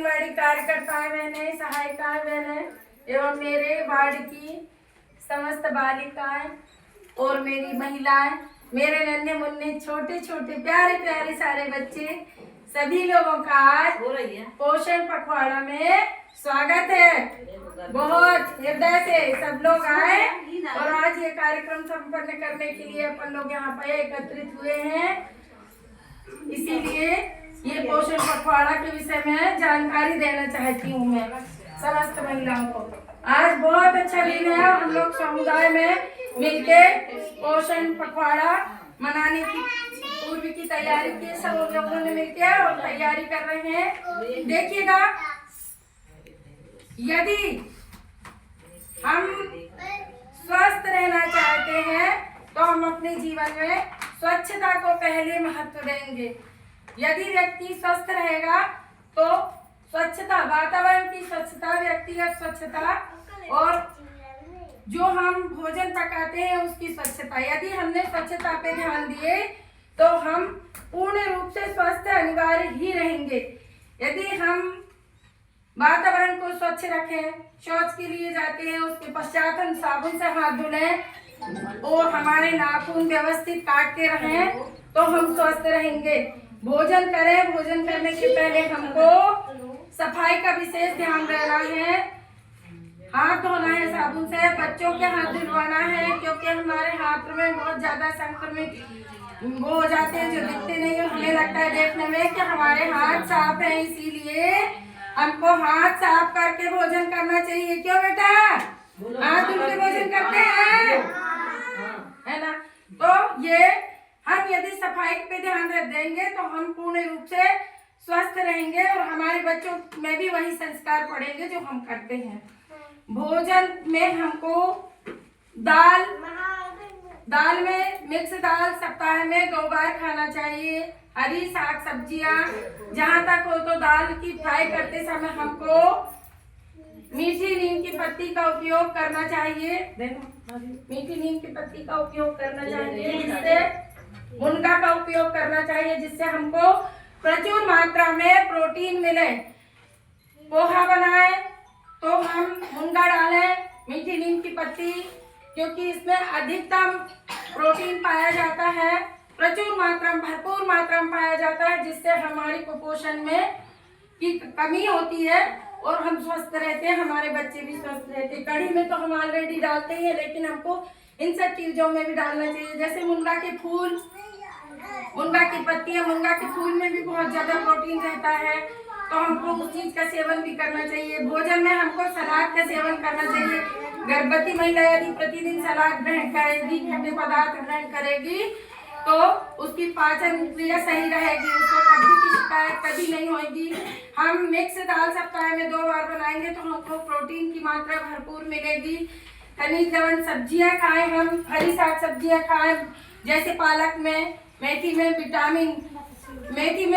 आंगनबाड़ी कार्यकर्ताएं बहनें, सहायिकाएं बहनें एवं मेरे वार्ड की समस्त बालिकाएं और मेरी महिलाएं, मेरे नन्हे मुन्ने छोटे छोटे प्यारे प्यारे सारे बच्चे, सभी लोगों का आज पोषण पखवाड़ा में स्वागत है। बहुत हृदय से सब लोग आए और आज ये कार्यक्रम संपन्न करने के लिए अपन लोग यहाँ पे एकत्रित हुए हैं। इसीलिए ये पोषण पखवाड़ा के विषय में जानकारी देना चाहती हूँ मैं समस्त महिलाओं को। आज बहुत अच्छा दिन है, हम लोग समुदाय में मिलके पोषण पखवाड़ा मनाने की पूर्व की तैयारी की, सब लोगों ने मिलके और तैयारी कर रहे हैं। देखिएगा, यदि हम स्वस्थ रहना चाहते हैं तो हम अपने जीवन में स्वच्छता को पहले महत्व देंगे। यदि व्यक्ति स्वस्थ रहेगा तो स्वच्छता, वातावरण की स्वच्छता, व्यक्तिगत स्वच्छता और जो हम भोजन पकाते हैं उसकी स्वच्छता, यदि हमने स्वच्छता पे ध्यान दिए तो हम पूर्ण रूप से स्वस्थ अनिवार्य ही रहेंगे। यदि हम वातावरण को स्वच्छ रखें, शौच के लिए जाते हैं उसके पश्चात हम साबुन से हाथ धुलें और हमारे नाखून व्यवस्थित काट के रहें तो हम स्वस्थ रहेंगे। भोजन करें, भोजन करने के पहले हमको सफाई का विशेष ध्यान रखना है, हाथ धोना है साबुन से, बच्चों के हाथ धुलवाना है क्योंकि हमारे हाथ में बहुत ज्यादा संक्रमित वो हो जाते हैं जो दिखते नहीं है। हमें लगता है देखने में कि हमारे हाथ साफ है, इसीलिए हमको हाथ साफ करके भोजन करना चाहिए। क्यों बेटा, हाथ धुल के भोजन करते हैं, है ना? तो ये हम यदि सफाई पे ध्यान रख देंगे तो हम पूर्ण रूप से स्वस्थ रहेंगे और हमारे बच्चों में भी वही संस्कार पड़ेंगे जो हम करते हैं। भोजन में हमको दाल में मिक्स दाल सप्ताह में 2 बार खाना चाहिए। हरी साग सब्जियां, जहाँ तक हो तो दाल की फ्राई करते समय हमको मीठी नीम की पत्ती का उपयोग करना चाहिए। देखो, मीठी नीम की पत्ती का उपयोग करना चाहिए, जिससे मुनगा का उपयोग करना चाहिए जिससे हमको प्रचुर मात्रा में प्रोटीन मिले। पोहा बनाए तो हम मुनगा डालें, मीठी नीम की पत्ती, क्योंकि इसमें अधिकतम प्रोटीन पाया जाता है, प्रचुर मात्रा में, भरपूर मात्रा में पाया जाता है, जिससे हमारी कुपोषण में की कमी होती है और हम स्वस्थ रहते हैं, हमारे बच्चे भी स्वस्थ रहते हैं। कढ़ी में तो हम ऑलरेडी डालते ही हैं, लेकिन हमको इन सब चीजों में भी डालना चाहिए। जैसे मुनगा के फूल, मुनगा की पत्तियां, मुनगा के फूल में भी बहुत ज्यादा प्रोटीन रहता है, तो हमको उस चीज का सेवन भी करना चाहिए। भोजन में हमको सलाद का सेवन करना चाहिए। गर्भवती महिला यदि प्रतिदिन सलाद ग्रहण करेगी, ठंडे पदार्थ ग्रहण करेगी तो उसकी पाचन क्रिया सही रहेगी, उसको कब्ज की शिकायत कभी नहीं होगी। हम मिक्स दाल सप्ताह में 2 बार बनाएंगे तो हमको प्रोटीन की मात्रा भरपूर मिलेगी। खनिज लवण सब्जियां खाएं, हम हरी साग सब्जियां खाएं, जैसे पालक में, मेथी में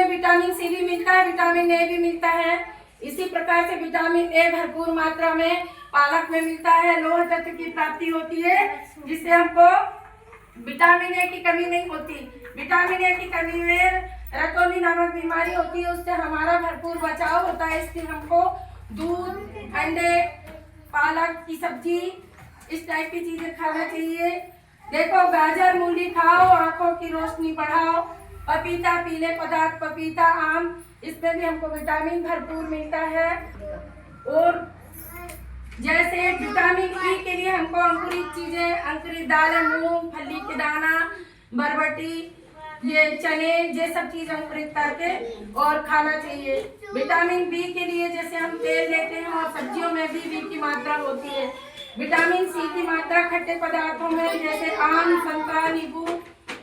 विटामिन सी भी मिलता है, विटामिन ए भी मिलता है। इसी प्रकार से विटामिन ए भरपूर मात्रा में पालक में मिलता है। लोह तत्व की प्राप्ति होती है जिससे हमको विटामिन ए की कमी नहीं होती। विटामिन ए की कमी में रतौंधी नामक बीमारी होती है, उससे हमारा भरपूर बचाव होता है। इसलिए हमको दूध, अंडे, पालक की सब्जी, इस टाइप की चीजें खाना चाहिए। देखो, गाजर मूली खाओ, आंखों की रोशनी बढ़ाओ। पपीता, पीले पदार्थ, पपीता, आम, इसमें भी हमको विटामिन भरपूर मिलता है। और जैसे विटामिन ई के लिए हमको अंकुरित चीजें, अंकुरित दालें, मूंगफली के दाना, बरबटी, ये चने, ये सब चीज अंकुरित करके और खाना चाहिए। विटामिन बी के लिए जैसे हम तेल लेते हैं और सब्जियों में भी बी की मात्रा होती है। विटामिन सी की मात्रा खट्टे पदार्थों में जैसे आम, संतरा, नींबू,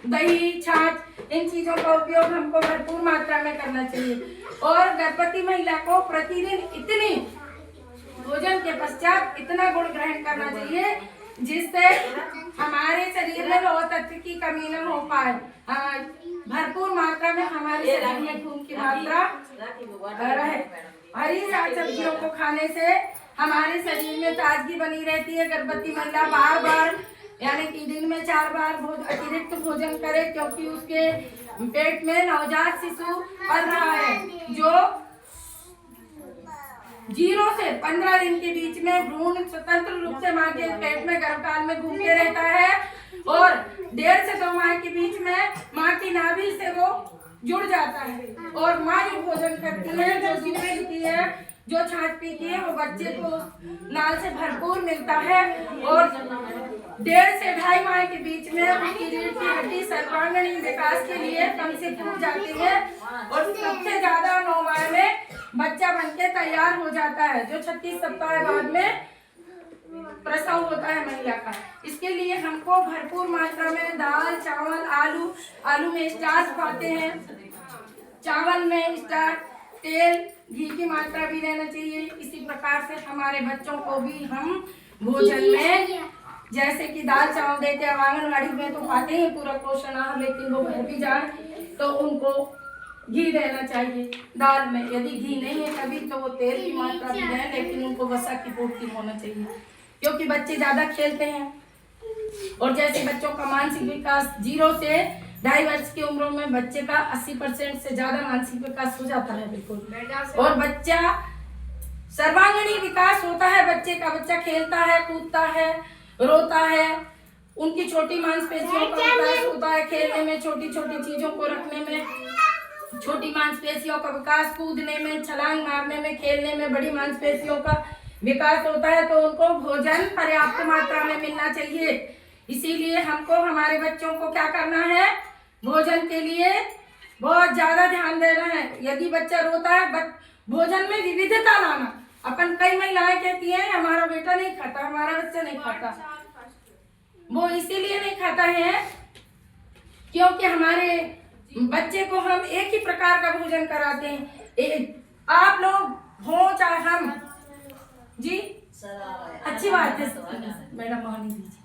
दही, छाछ, इन चीजों का उपयोग हमको भरपूर मात्रा में करना चाहिए। और गर्भवती महिला को प्रतिदिन इतनी भोजन के पश्चात इतना गुड़ ग्रहण करना चाहिए जिससे हमारे शरीर में लोह तत्व की कमी न हो पाए। भरपूर मात्रा में हमारे शरीर में खून की मात्रा रहे। हरी साग सब्जियों को खाने से हमारे शरीर में ताजगी बनी रहती है। गर्भवती महिला बार बार यानी कि दिन में 4 बार अतिरिक्त भोजन करे, क्योंकि उसके पेट में नवजात शिशु पल रहा है जो 0 से 15 दिन के बीच में भ्रूण स्वतंत्र रूप से मां के पेट में गर्भकाल में घूमते रहता है और 1.5 से 2 माह के बीच में मां की नाभि से वो जुड़ जाता है और मां जो भोजन करती है, जो दूध पीती है, जो छाछ पीती है, वो बच्चे को नाल से भरपूर मिलता है और 1.5 से 2.5 माह के बीच में उसकी रीढ़ की हड्डी सर्वांगीण विकास के लिए कम से टूट जाती है और सबसे ज्यादा 9 माह में बच्चा बनके तैयार हो जाता है, जो 36 सप्ताह बाद में प्रसव होता है महिला का। इसके लिए हमको भरपूर मात्रा में दाल, चावल, आलू में स्टार्च पाते हैं, चावल में स्टार्च, तेल, घी की मात्रा भी रहना चाहिए। इसी प्रकार से हमारे बच्चों को भी हम भोजन में जैसे कि दाल चावल देते हैं, आंगनबाड़ी में तो पाते हैं पूरा पोषण आहार, लेकिन वो घर भी जाए तो उनको घी देना चाहिए दाल में। यदि घी नहीं है कभी तो वो तेल की मात्रा भी दें, लेकिन उनको वसा की पूर्ति होना चाहिए क्योंकि बच्चे ज्यादा खेलते हैं। और जैसे बच्चों का मानसिक विकास 0 से 2.5 वर्ष की उम्र में बच्चे का 80% से ज्यादा मानसिक विकास हो जाता है बिल्कुल। और बच्चा सर्वांगीण विकास होता है बच्चे का, बच्चा खेलता है, कूदता है, रोता है, उनकी छोटी मांसपेशियों का विकास होता है खेलने में, छोटी छोटी चीजों को रखने में, छोटी मांसपेशियों का विकास कूदने में, छलांग मारने में, खेलने में बड़ी मांसपेशियों का विकास होता है। तो उनको भोजन पर्याप्त मात्रा में मिलना चाहिए। इसीलिए हमको हमारे बच्चों को क्या करना है, भोजन के लिए बहुत ज्यादा ध्यान देना है। यदि बच्चा रोता है, भोजन में विविधता लाना। अपन कई महिलाएं कहती हैं हमारा बेटा नहीं खाता, हमारा बच्चा नहीं खाता, वो इसीलिए नहीं खाता है क्योंकि हमारे बच्चे को हम एक ही प्रकार का भोजन कराते हैं। आप लोग हो चाहे हम जी, अच्छी बात है मैडम, मान लीजिए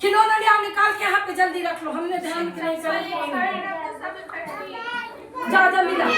खिलौना ले आओ, निकाल के यहाँ पे जल्दी रख लो, हमने ध्यान नहीं करा, जा जल्दी ला।